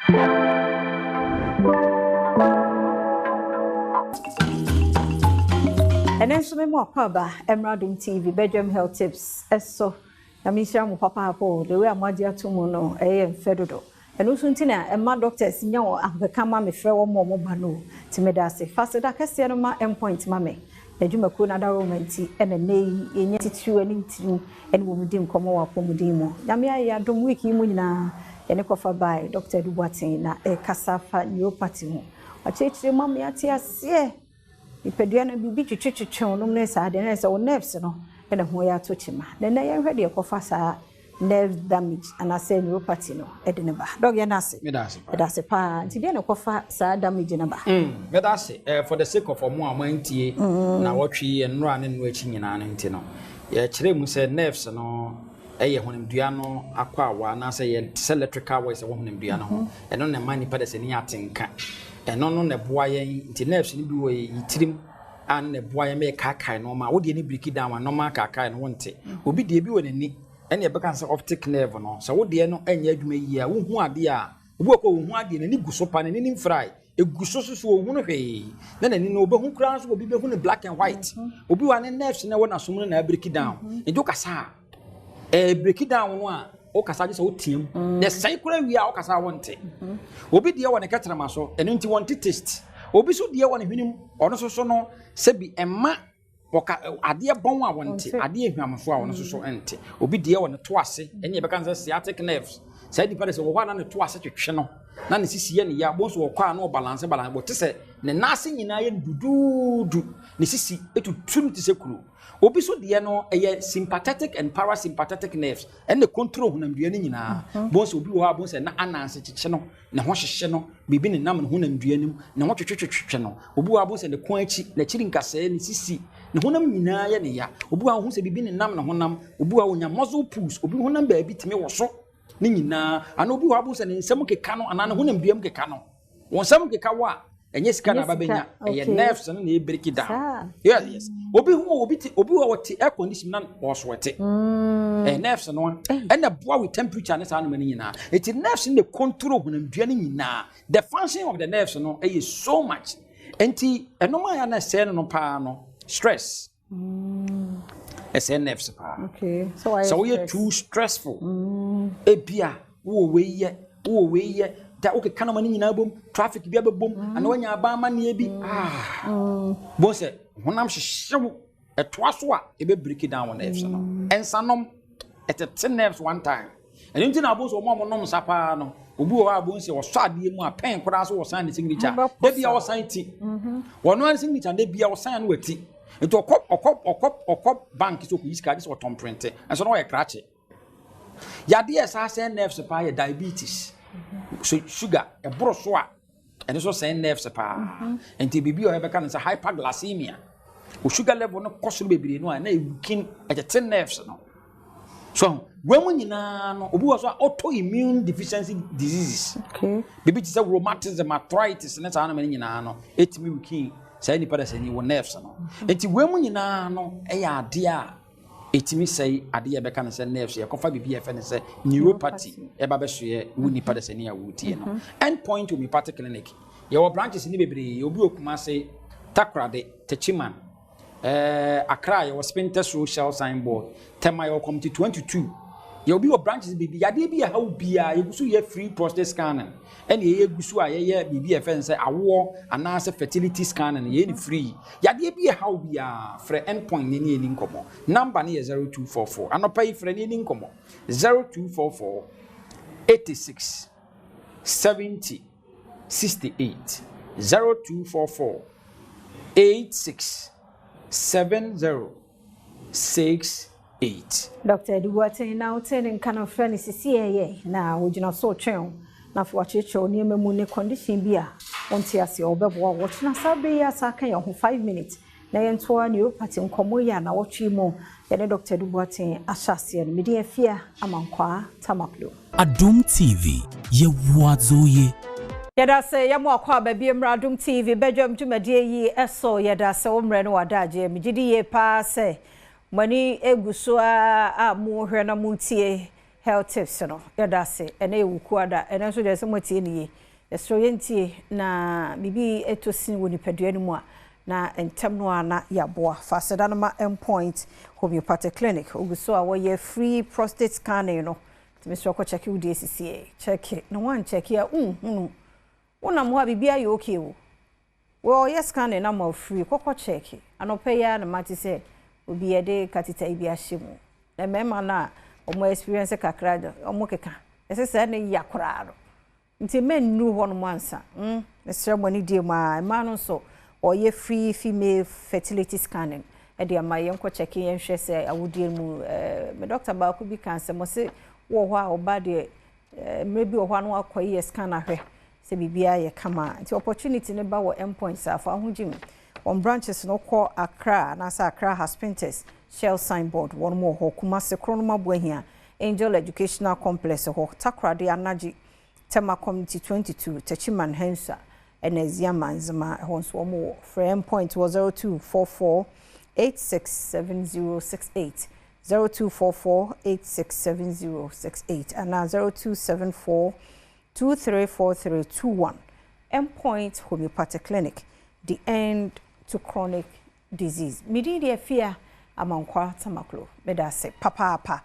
And then so me mo akwa Adom TV Bedroom Health Tips eso na me share mo papa apo the way amadi atomo no fedodo eno so ntina emma doctors nya wo abeka ma me frɛ wo mo ba no ti me da se fast da kase no ma endpoint ma me adwuma ko na da romanti ena nei enya titiru ani tiru ene wo mudim komo wa po mudim mo na me ayi Adom week yi mu nyina ene kofa by Dr. Duboaten na kasafa neuropathy ho achechire ma me ate ase ipedua na bibi twetwetwe no ne sa de na se wo nerves no ena ho ya to chima na na ye hwede kofa sa nerve damage and ase neuropathy no ede ne ba dog ye na se medase pa nti de na kofa sa damage na ba medase for the sake of omo amantie na wotwe enro ane no achi nyina no nti no ye kire mu se nerves no eye honimdua no akwa awa na se ye electrical voice wo honimdua no ho eno ne mani pa de se ni atenka eno no ne boa ye nti nerves ni bi wo yitirim an ne boa ye me kakai no ma wo de ni break down no ma kakai no wonte obi de bi wo ne ni ene e beka se optic nerve no so wo de no anya adwuma yi a wo hu ade a obi ko wo hu ade ne ni guso pa ne ni fry eguso so wo hu no hwe na ni no obi hu kran so obi be hu ne black and white obi wa ne nerves ne wo na so na break down ejo kasa break down no a o kasa je so otiem the cycle wi a o kasa wonte obi de wo ne ketrama so eno nti wonte taste obi so de wo ne hwenim ono so no se bi emma oka ade bon a wonte ade hwamfo a ono so ente obi de wo ne to ase ene e beka nse sciatic nerves sai di pare se wo na ne to ase twetwe no na ne sisi ye ne ya bo so wo kwa na o balance bo te se ne nase nyina ye dududu ne sisi etutum te se kuru obi so de no eye sympathetic and parasympathetic nerves and the control hunamdua ni nyina bo so obi wo ha bo se na ananse kyeche no ne ho hyehye no bibi ne nam ne hunamdua nim ne ho twetwetwetwe no obi wo ha bo se ne kon achi na chiri nkasa ne sisi ne honam nyina ye ne ya obi wo ho se bibi ne nam ne honam obi wo nya muscle pulse obi honam ba bi teme wo so ni nyina ana obi wo ha bo se ne nsam keka no ana ne hunamdua m keka no won nsam keka wo a enye sika na babenya eye nerves no na e break down yes obi wo wati air condition na wo so wete nerves no and the boy with temperature na sa no mani nyina it nerves in the control hunamdua ni nyina the function of the nerves no is so much enti enoma ya na se no pa no stress ese nerves pa okay so you too stressful ebia wo we ye da okay kana mani nyina bom traffic bia be bom ana wanya aba mane bi bo se honam hyehyew etoa so a e be break down on nerves no ensanom etete nerves one time and nti na abo so mo nom sapa no obi wo abo nse wo so ade mu a pen kora so wo san ne signature da bia wo san ti wono an signature da bia wo san no wati nti okop bank so ku iska so tom print enso no ye krache ya de esa sen nerves pa ye diabetes so sugar e bro so a ene so sen nerves pa enti bibi o hebeka no say hyperglycemia o sugar level no koso bebire no na e weaken e nerves no so when nyina no obi was autoimmune deficiency diseases okay bibi ti say rheumatism arthritis na sa na nyina no etimi weaken say ni pada say ni wo nerves no enti when nyina no e ya ade a etimi say ade ye beka no say nerves ye kofa bibi ye fe ne say neuropathy e ba be so ye woni pada say ni ya wutie no endpoint homeopathic clinic ye wo branches ni bebre obi okuma say takrade techiman Accra ye was Spinter social signboard tema ye committee 22 ye obi wo branches bibi yade bi ya ha bia ye gusu ye free prostate scanning and ye gusu a ye bibi e fen say awo ana say fertility scanning ye ni free yade bi ya ha bia free endpoint ni ni nkomo number ni ye 0244 anopa yi free ni nkomo 0244 86 70 68 0244 86 7068 Dr. Duboaten now telling kind of friend is CCA now we do not so train na for checho ni memu ne condition bia onti ase obebo watch na sabe ya saka ya 5 minutes na yento a neuropathy nkomo ya na watchi mo ya ne Dr. Duboaten asase ne media fia amankwa tamaklo Adom TV ye wazoye yada se yamo akwa baby Adom TV bedroom dwumadie yi eso yada se omre no wadaje migidi ye pa se mani eguso a mo hwe na mutie health tips no yɛda se ɛna ewuku ada ɛna nso deɛ sɛ mo tie nie yɛsoro yɛntie na bibi etosin wɔ nipadua no mu a na entem no ana yaboa faseda no ma endpoint homeopathic clinic oguso a wɔyɛ free prostate scanning no timi so ko check wo DCCA check no one check ya hunu wona mo ha bibia yɛ okay wo yes scanning na ma free kokɔ check anopa ya na mate sɛ obi yɛde katita bi ahye mu na mema na omo experience kakra do omo keka ɛsɛ sɛ ne yakora no nti men nu hɔ no ansa ne ceremony die ma no so oye free female fertility scanning e dia ma yenko check yen hwɛ sɛ awudie mu me doctor ba ko bi kan sɛ mo se wo hɔ a oba de maybe wo hɔ no akɔyɛ scan ahwɛ sɛ bibia yɛ kama nti opportunity ne ba wɔ endpoints afa ho gym on branches no call Accra na sa Accra Hospinters Shell signboard one more hɔ Kumasi Kronoma Boahia Angel Educational Complex hɔ Takra de Anaji Tema Community 22 Techiman Hensa Eneziamanzima hɔ more frame point was 0244 867068 0244 867068 and 0274 234321 Endpoint Homeopathic Clinic the end to chronic disease. Midi de fear amankwa tamaklo. Meda se papa.